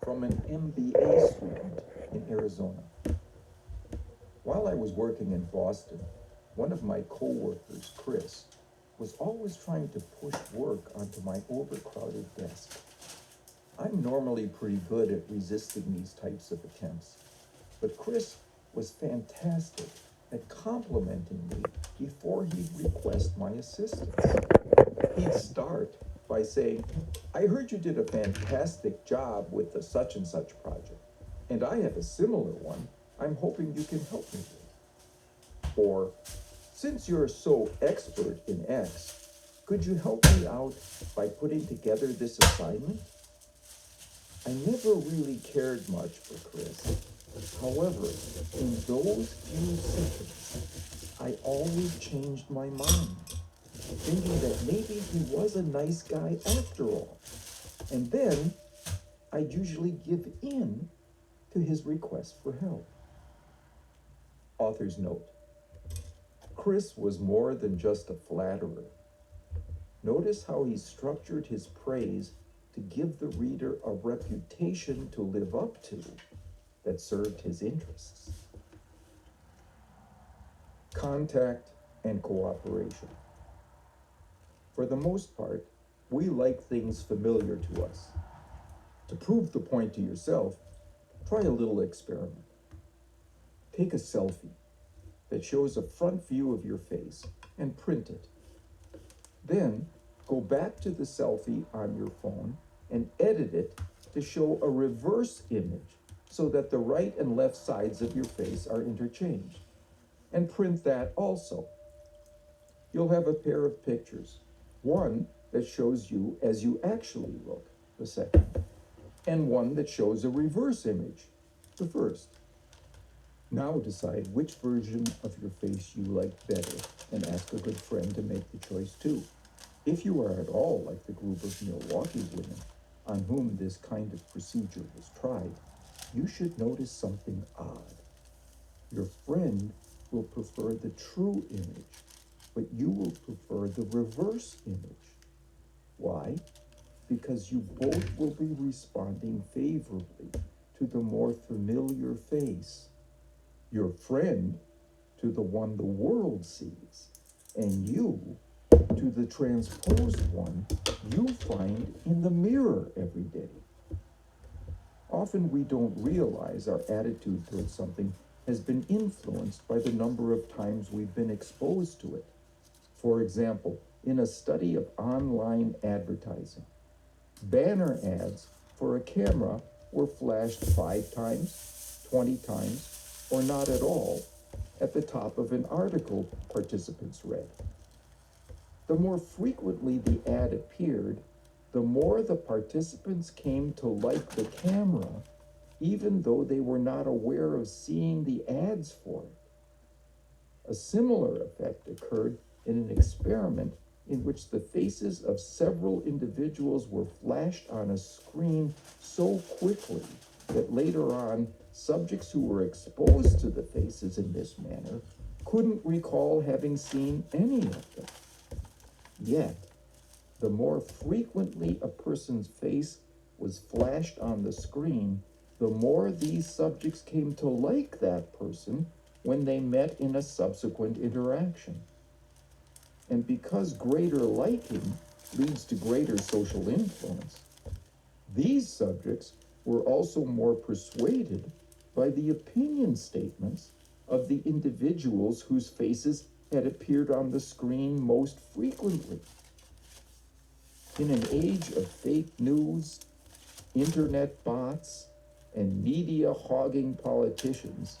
from an MBA student in Arizona. While I was working in Boston, one of my coworkers, Chris, was always trying to push work onto my overcrowded desk. I'm normally pretty good at resisting these types of attempts, but Chris was fantastic at complimenting me before he'd request my assistance. He'd start by saying, "I heard you did a fantastic job with the such and such project, and I have a similar one I'm hoping you can help me with." Or, "Since you're so expert in X, could you help me out by putting together this assignment?" I never really cared much for Chris. However, in those few seconds, I always changed my mind, thinking that maybe he was a nice guy after all. And then I'd usually give in to his request for help. Author's note: Chris was more than just a flatterer. Notice how he structured his praise to give the reader a reputation to live up to that served his interests. Contact and cooperation. For the most part, we like things familiar to us. To prove the point to yourself, try a little experiment. Take a selfie that shows a front view of your face and print it. Then go back to the selfie on your phone and edit it to show a reverse image so that the right and left sides of your face are interchanged. And print that also. You'll have a pair of pictures, one that shows you as you actually look, the second, and one that shows a reverse image, the first. Now decide which version of your face you like better and ask a good friend to make the choice too. If you are at all like the group of Milwaukee women on whom this kind of procedure was tried, you should notice something odd. Your friend will prefer the true image, but you will prefer the reverse image. Why? Because you both will be responding favorably to the more familiar face. Your friend to the one the world sees, and you to the transposed one you find in the mirror every day. Often we don't realize our attitude towards something has been influenced by the number of times we've been exposed to it. For example, in a study of online advertising, banner ads for a camera were flashed 5 times, 20 times, or not at all at the top of an article participants read. The more frequently the ad appeared, the more the participants came to like the camera, even though they were not aware of seeing the ads for it. A similar effect occurred in an experiment in which the faces of several individuals were flashed on a screen so quickly that later on, subjects who were exposed to the faces in this manner couldn't recall having seen any of them. Yet, the more frequently a person's face was flashed on the screen, the more these subjects came to like that person when they met in a subsequent interaction. And because greater liking leads to greater social influence, these subjects were also more persuaded by the opinion statements of the individuals whose faces had appeared on the screen most frequently. In an age of fake news, internet bots, and media hogging politicians,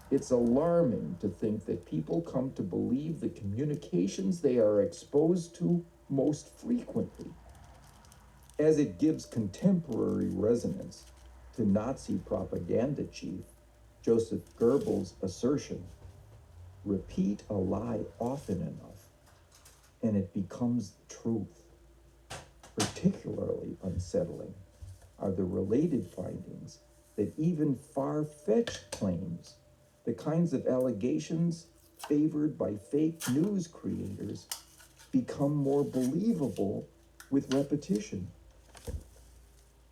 it's alarming to think that people come to believe the communications they are exposed to most frequently, as it gives contemporary resonance to Nazi propaganda chief Joseph Goebbels' assertion, "Repeat a lie often enough, and it becomes the truth." Particularly unsettling are the related findings that even far-fetched claims, the kinds of allegations favored by fake news creators, become more believable with repetition.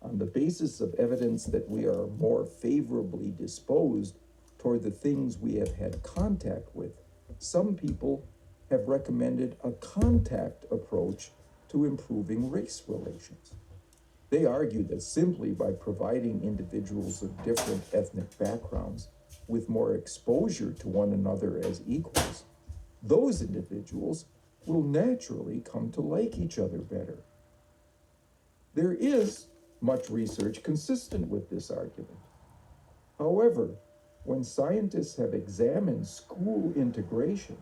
On the basis of evidence that we are more favorably disposed toward the things we have had contact with, some people have recommended a contact approach to improving race relations. They argue that simply by providing individuals of different ethnic backgrounds with more exposure to one another as equals, those individuals will naturally come to like each other better. There is much research consistent with this argument. However, when scientists have examined school integration,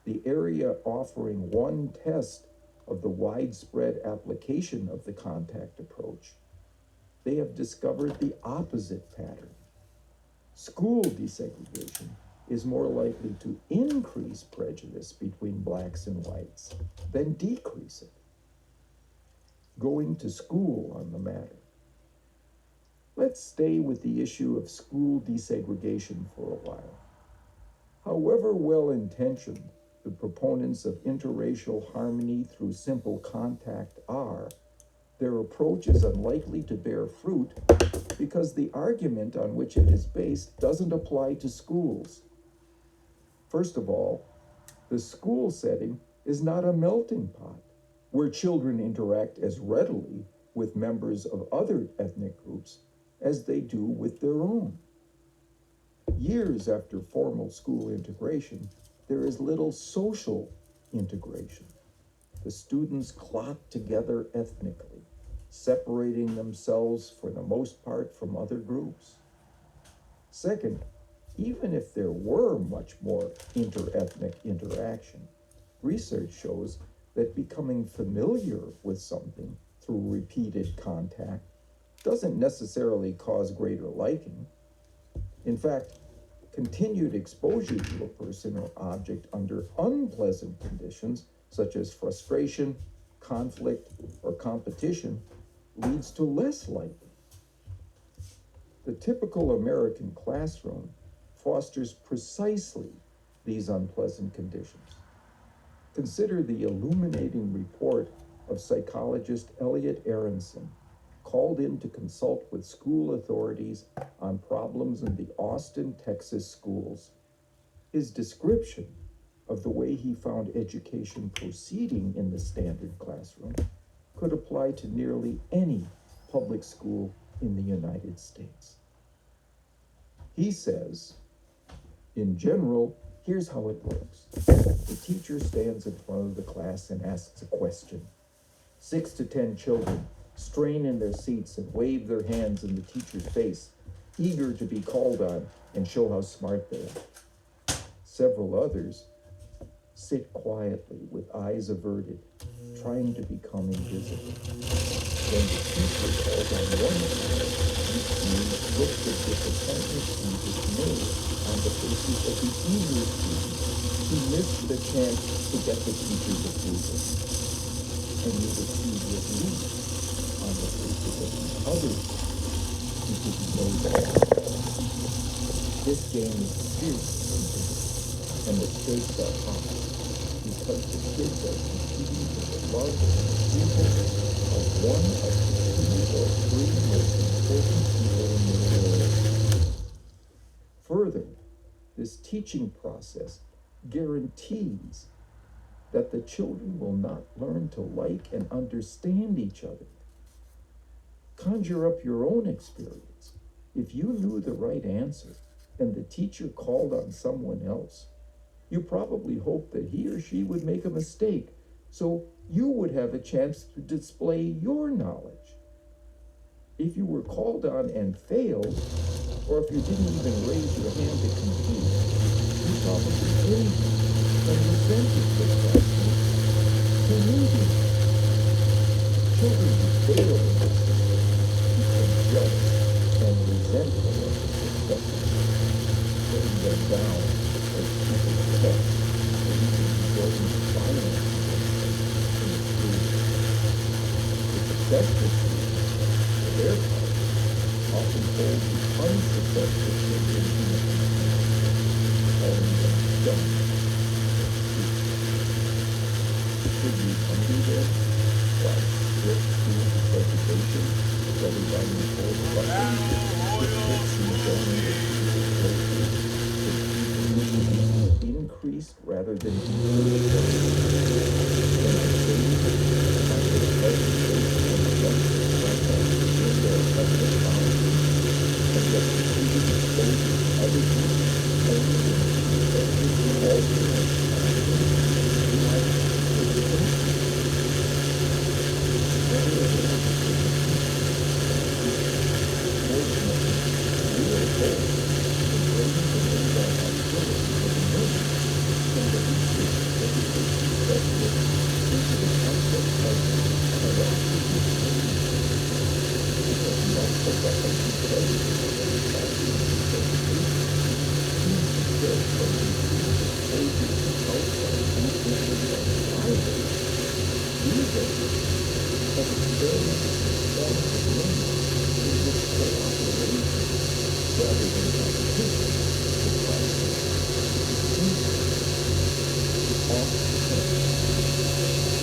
the area offering one test of the widespread application of the contact approach, they have discovered the opposite pattern. School desegregation is more likely to increase prejudice between blacks and whites than decrease it. Going to school on the matter. Let's stay with the issue of school desegregation for a while. However well-intentioned the proponents of interracial harmony through simple contact are, their approach is unlikely to bear fruit because the argument on which it is based doesn't apply to schools. First of all, the school setting is not a melting pot where children interact as readily with members of other ethnic groups as they do with their own. Years after formal school integration, there is little social integration. The students clot together ethnically, separating themselves for the most part from other groups. Second, even if there were much more inter-ethnic interaction, research shows that becoming familiar with something through repeated contact doesn't necessarily cause greater liking. In fact, continued exposure to a person or object under unpleasant conditions, such as frustration, conflict, or competition, leads to less liking. The typical American classroom fosters precisely these unpleasant conditions. Consider the illuminating report of psychologist Elliot Aronson, called in to consult with school authorities on problems in the Austin, Texas schools. His description of the way he found education proceeding in the standard classroom could apply to nearly any public school in the United States. He says, in general, here's how it works. The teacher stands in front of the class and asks a question. 6 to 10 children strain in their seats and wave their hands in the teacher's face, eager to be called on and show how smart they are. Several others sit quietly with eyes averted, trying to become invisible. When the teacher calls on one child, each student looks of disappointment and dismay on the faces of the eager students who missed the chance to get the teacher's approval. And you would see relief on the faces of the others who didn't know that. This game is fierce and the stakes are high because the kids are competing for the love and approval of one of the 2 or 3 most important people in the world. Further, this teaching process guarantees that the children will not learn to like and understand each other. Conjure up your own experience. If you knew the right answer and the teacher called on someone else, you probably hoped that he or she would make a mistake so you would have a chance to display your knowledge. If you were called on and failed, or if you didn't even raise your hand to compete, you probably envied and resented the classmates who knew you. Children who fail in this become jealous and resentful of the successes, putting them down as people's pets or even resulting in violence in the school. The successful students, for their part, often hold the unsuccessful children in the class, calling them dumb. Should we undo this by strict school segregation everybody told luckily the kids and donated increased rather than decreased. When I saved, I was presentation of the youngsters like that in their ethnic boundaries, and yet receiving exposure to other groups only in alternate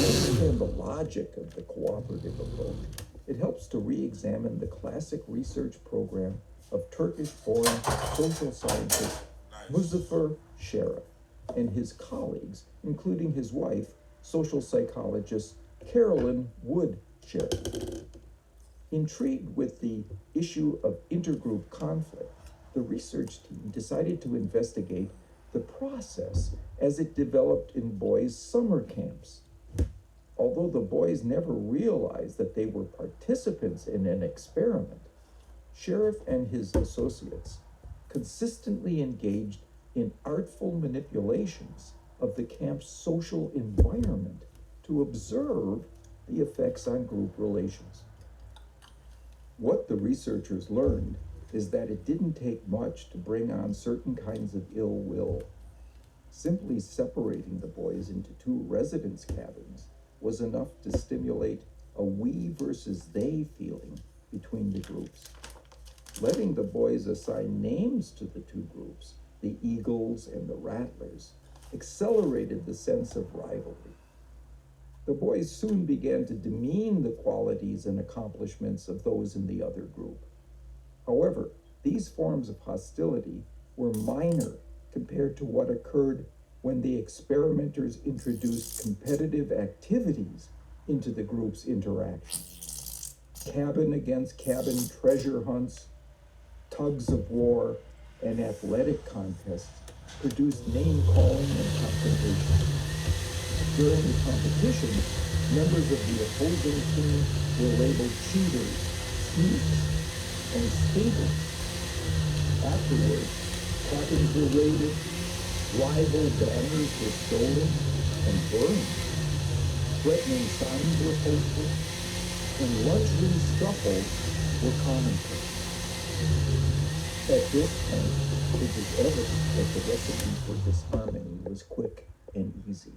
understand the logic of the cooperative approach, it helps to re-examine the classic research program of Turkish-born social scientist Muzafer Sherif and his colleagues, including his wife, social psychologist Carolyn Wood Sherif. Intrigued with the issue of intergroup conflict, the research team decided to investigate the process as it developed in boys' summer camps. Although the boys never realized that they were participants in an experiment, Sherif and his associates consistently engaged in artful manipulations of the camp's social environment to observe the effects on group relations. What the researchers learned is that it didn't take much to bring on certain kinds of ill will. Simply separating the boys into two residence cabins was enough to stimulate a we versus they feeling between the groups. Letting the boys assign names to the two groups, the Eagles and the Rattlers, accelerated the sense of rivalry. The boys soon began to demean the qualities and accomplishments of those in the other group. However, these forms of hostility were minor compared to what occurred when the experimenters introduced competitive activities into the group's interaction. Cabin against cabin treasure hunts, tugs of war, and athletic contests produced name-calling and confrontation. During the competition, members of the opposing team were labeled cheaters, sneaks, and stinkers. Afterwards, cabins were raided, rival banners were stolen and burned, threatening signs were posted, and lunchroom scuffles were commonplace. At this point, it was evident that the recipe for disharmony was quick and easy.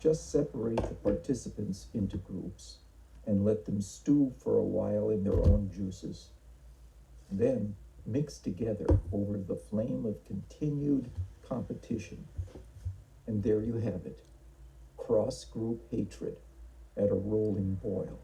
Just separate the participants into groups and let them stew for a while in their own juices. Then mix together over the flame of continued competition. And there you have it, cross-group hatred at a rolling boil.